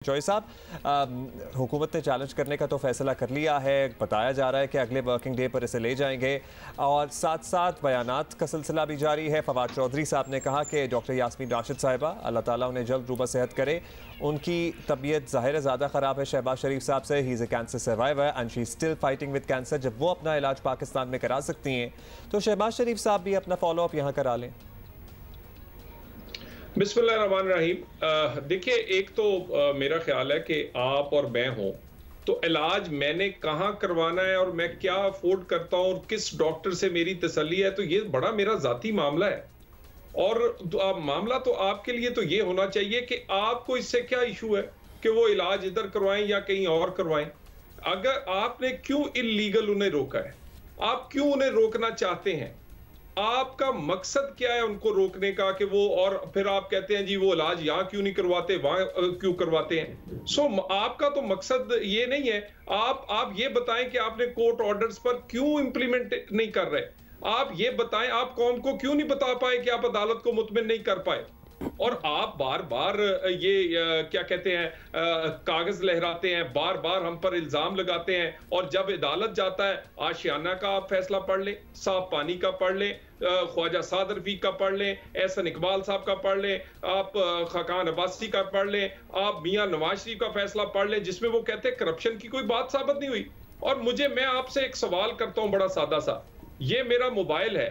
Joy साहब, हुकूमत ने चैलेंज करने का तो फैसला कर लिया है। बताया जा रहा है कि अगले वर्किंग डे पर इसे ले जाएंगे और साथ साथ बयानात का सिलसिला भी जारी है। फवाद चौधरी साहब ने कहा कि डॉक्टर यास्मीन राशिद साहिबा अल्लाह ताला उन्हें जल्द रूबा सेहत करे। उनकी तबीयत ज़ाहिर है ज़्यादा ख़राब है शहबाज शरीफ साहब से। He is a cancer survivor and she still fighting with cancer. जब वो अपना इलाज पाकिस्तान में करा सकती हैं तो शहबाज शरीफ साहब भी अपना फॉलोअप यहाँ करा लें। बिस्मिल्लाहिर्रहमानिर्रहीम। देखिए, एक तो मेरा ख्याल है कि आप और मैं हों तो इलाज मैंने कहाँ करवाना है और मैं क्या अफोर्ड करता हूँ और किस डॉक्टर से मेरी तसल्ली है, तो ये बड़ा मेरा जाती मामला है। और मामला तो आपके लिए तो ये होना चाहिए कि आपको इससे क्या इशू है कि वो इलाज इधर करवाएं या कहीं और करवाएं। अगर आपने क्यों इल्लीगल उन्हें रोका है, आप क्यों उन्हें रोकना चाहते हैं, आपका मकसद क्या है उनको रोकने का कि वो, और फिर आप कहते हैं जी वो इलाज यहाँ क्यों नहीं करवाते, वहां क्यों करवाते हैं। आपका तो मकसद ये नहीं है। आप ये बताएं कि आपने कोर्ट ऑर्डर्स पर क्यों इंप्लीमेंट नहीं कर रहे। आप ये बताएं, आप कौम को क्यों नहीं बता पाए कि आप अदालत को मुतमिन नहीं कर पाए। और आप बार बार ये क्या कहते हैं, कागज लहराते हैं, बार बार हम पर इल्जाम लगाते हैं, और जब अदालत जाता है आशियाना का आप फैसला पढ़ लें, साफ पानी का पढ़ लें, ख्वाजा साद रफीक का पढ़ लें, एहसन इकबाल साहब का पढ़ लें, आप खाकान अब्बासी का पढ़ लें, आप मियां नवाज शरीफ का फैसला पढ़ लें जिसमें वो कहते हैं करप्शन की कोई बात साबित नहीं हुई। और मैं आपसे एक सवाल करता हूं बड़ा सादा सा, ये मेरा मोबाइल है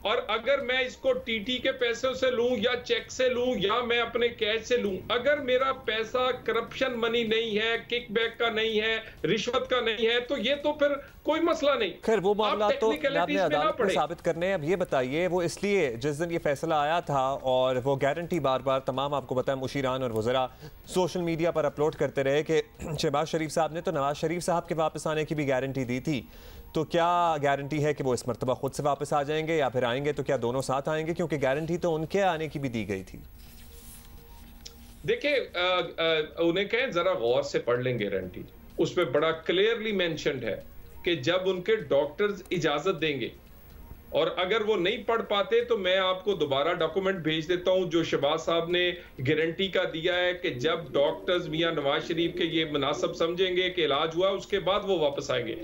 और अगर मैं इसको टीटी के पैसों से लूं या चेक से लूं या मैं अपने कैश से लूं, अगर मेरा पैसा करप्शन मनी नहीं है, किकबैक का नहीं है, रिश्वत का नहीं है, तो ये तो फिर कोई मसला नहीं। खैर वो मामला तो आपने अदालत में साबित करने। अब ये बताइए, वो इसलिए जिस दिन ये फैसला आया था और वो गारंटी बार बार तमाम आपको बताया मुशीरान और वज़रा सोशल मीडिया पर अपलोड करते रहे कि शहबाज शरीफ साहब ने तो नवाज शरीफ साहब के वापस आने की भी गारंटी दी थी, तो क्या गारंटी है कि वो इस मरतबा खुद से वापस आ जाएंगे या फिर आएंगे तो क्या दोनों साथ आएंगे, क्योंकि गारंटी तो उनके आने की भी दी गई थी। देखिए, उन्हें कहें जरा गौर से पढ़ लें गारंटी, उसमें बड़ा क्लियरली मेंशन्ड है कि जब उनके डॉक्टर्स इजाजत देंगे, और अगर वो नहीं पढ़ पाते तो मैं आपको दोबारा डॉक्यूमेंट भेज देता हूं जो शहबाज साहब ने गारंटी का दिया है कि जब डॉक्टर्स मियां नवाज शरीफ के ये मुनासिब समझेंगे कि इलाज हुआ उसके बाद वो वापस आएंगे।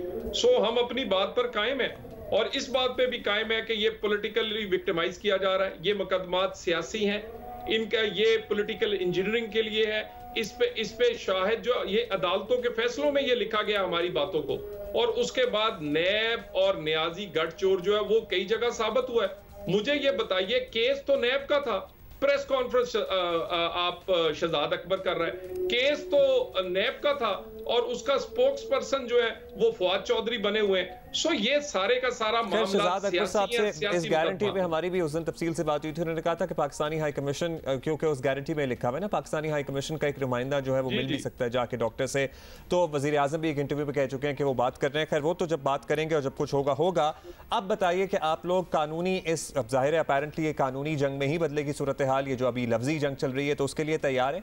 हम अपनी बात पर कायम है और इस बात पे भी कायम है कि ये पॉलिटिकली विक्टिमाइज किया जा रहा है, ये मुकदमात सियासी हैं, इनका ये पॉलिटिकल इंजीनियरिंग के लिए है। इस पे शाहिद जो ये अदालतों के फैसलों में ये लिखा गया हमारी बातों को, और उसके बाद नैब और न्याजी गठजोड़ जो है वो कई जगह साबित हुआ है। मुझे ये बताइए, केस तो नैब का था, प्रेस कॉन्फ्रेंस आप शहजाद अकबर कर रहे हैं, केस तो नैब का था और उसका स्पोक्स पर्सन जो है वो फवाद चौधरी बने हुए हैं। ये सारे का सारा मामला शहजाद अकबर साहब से इस गारंटी में हमारी भी उस दिन तफसील से बात हुई थी। उन्होंने कहा था कि पाकिस्तानी हाई कमीशन, क्योंकि उस गारंटी में लिखा हुआ है ना पाकिस्तानी हाई कमीशन का एक रिमाइंडर जो है वो मिल भी सकता है जाके डॉक्टर से, तो वजीर आजम भी एक इंटरव्यू में कह चुके हैं कि वो बात कर रहे हैं। खैर वो तो जब बात करेंगे और जब कुछ होगा होगा। अब बताइए कि आप लोग कानूनी, इस अब जाहिर है अपेरेंटली ये कानूनी जंग में ही बदलेगी सूरत हाल, ये जो अभी लफ्जी जंग चल रही है, तो उसके लिए तैयार है?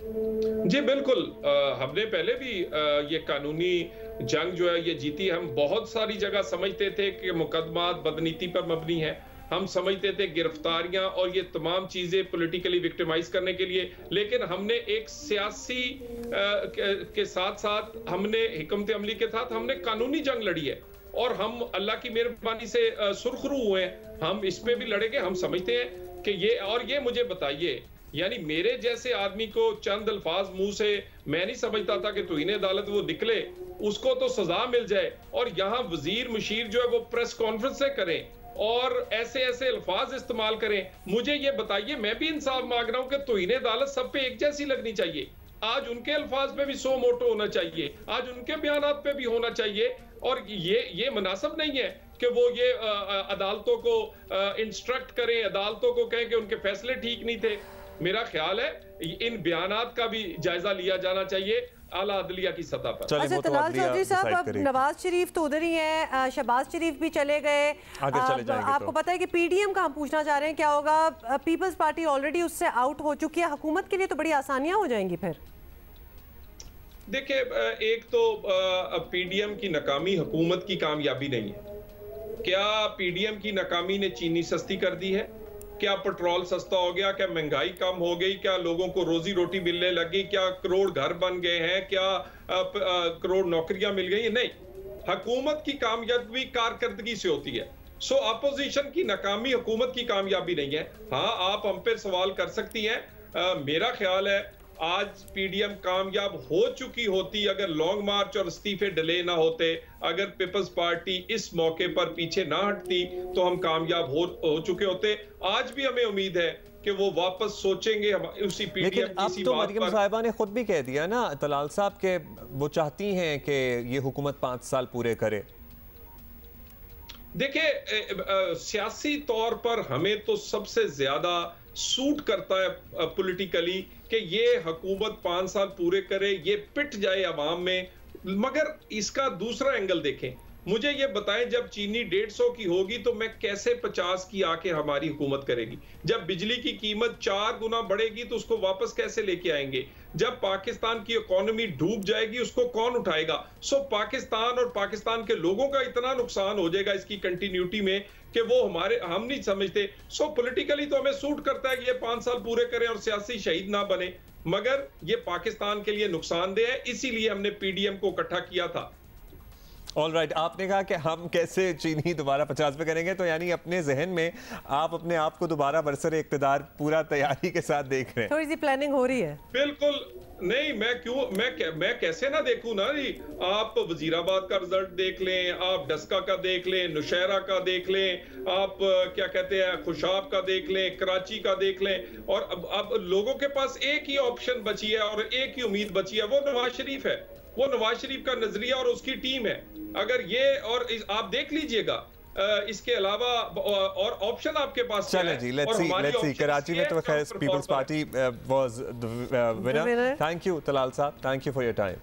जी बिल्कुल, हमने पहले भी ये कानूनी जंग जो है ये जीती। हम बहुत सारी जगह समझते थे कि मुकदमात बदनीति पर मबनी है, हम समझते थे गिरफ्तारियां और ये तमाम चीजें पॉलिटिकली विक्टिमाइज करने के लिए, लेकिन हमने एक सियासी के साथ साथ हमने हिकमत अमली के साथ हमने कानूनी जंग लड़ी है और हम अल्लाह की मेहरबानी से सुरखरू हुए हैं। हम इस पे भी लड़ेंगे। हम समझते हैं कि ये, और ये मुझे बताइए, यानी मेरे जैसे आदमी को चंद अल्फाज मुंह से, मैं नहीं समझता था कि तौहीन अदालत वो निकले, उसको तो सजा मिल जाए, और यहाँ वजीर मुशीर जो है वो प्रेस कॉन्फ्रेंस से करें और ऐसे ऐसे अल्फाज इस्तेमाल करें। मुझे ये बताइए, मैं भी इंसाफ मांग रहा हूं कि तौहीन अदालत सब पे एक जैसी लगनी चाहिए। आज उनके अल्फाज पे भी 100 मोटो होना चाहिए, आज उनके बयानात पे भी होना चाहिए, और ये मुनासिब नहीं है कि वो ये अदालतों को इंस्ट्रक्ट करें, अदालतों को कहें कि उनके फैसले ठीक नहीं थे। मेरा ख्याल है इन बयानात का भी जायजा लिया जाना चाहिए आला अदलिया की सतह पर। अच्छा तलाल चौधरी साहब, अब नवाज शरीफ तो उधर ही है, शहबाज शरीफ भी चले गए, आपको तो पता है कि पीडीएम का हम पूछना चाह रहे हैं क्या होगा। पीपल्स पार्टी ऑलरेडी उससे आउट हो चुकी है, हुकूमत के लिए तो बड़ी आसानियां हो जाएंगी फिर। देखिए, एक तो पीडीएम की नाकामी हुकूमत की कामयाबी नहीं है। क्या पीडीएम की नाकामी ने चीनी सस्ती कर दी है? क्या पेट्रोल सस्ता हो गया, क्या महंगाई कम हो गई, क्या लोगों को रोजी रोटी मिलने लगी, क्या करोड़ घर बन गए हैं, क्या करोड़ नौकरियां मिल गई? नहीं, हुकूमत की कामयाबी कारकर्दगी से होती है। सो अपोजिशन की नाकामी हुकूमत की कामयाबी नहीं है। हाँ, आप हम पे सवाल कर सकती हैं। मेरा ख्याल है आज पीडीएम कामयाब हो चुकी होती अगर लॉन्ग मार्च और इस्तीफे डिले ना होते, अगर पीपल्स पार्टी इस मौके पर पीछे ना हटती तो हम कामयाब हो चुके होते। आज भी हमें उम्मीद है कि वो वापस सोचेंगे उसी पीडीएम लेकिन अब तो मरियम साहिबा ने खुद भी कह दिया ना तलाल साहब के वो चाहती हैं कि ये हुकूमत 5 साल पूरे करे। देखिए, सियासी तौर पर हमें तो सबसे ज्यादा सूट करता है पॉलिटिकली कि ये हुकूमत 5 साल पूरे करे, ये पिट जाए अवाम में। मगर इसका दूसरा एंगल देखें, मुझे ये बताएं, जब चीनी 150 की होगी तो मैं कैसे 50 की आके हमारी हुकूमत करेगी? जब बिजली की कीमत 4 गुना बढ़ेगी तो उसको वापस कैसे लेके आएंगे? जब पाकिस्तान की इकोनॉमी डूब जाएगी उसको कौन उठाएगा? सो पाकिस्तान और पाकिस्तान के लोगों का इतना नुकसान हो जाएगा इसकी कंटिन्यूटी में कि वो हम नहीं समझते। सो पॉलिटिकली तो हमें सूट करता है कि ये 5 साल पूरे करें और सियासी शहीद ना बने, मगर ये पाकिस्तान के लिए नुकसानदेह है, इसीलिए हमने पीडीएम को इकट्ठा किया था। ऑल राइट, आपने कहा कि हम कैसे चीनी दोबारा 50 पे करेंगे, तो यानी अपने जहन में आप अपने आप को दोबारा बरसर इक़्तिदार पूरा तैयारी के साथ देख रहे हैं। थोड़ी सी प्लानिंग हो रही है। बिल्कुल नहीं, मैं कैसे ना देखूं ना जी। आप वजीराबाद का रिजल्ट देख लें, आप डस्का का देख लें, नुशैरा का देख लें, आप क्या कहते हैं खुशाब का देख लें, कराची का देख लें, और अब लोगों के पास एक ही ऑप्शन बची है और एक ही उम्मीद बची है, वो नवाज शरीफ है। वो नवाज शरीफ का नजरिया और उसकी टीम है। अगर ये और आप देख लीजिएगा, इसके अलावा और ऑप्शन आपके पास चलें जी, लेट्स सी कराची में तो खैर Peoples Party was the winner. Thank you Talal साहब, thank you for your time.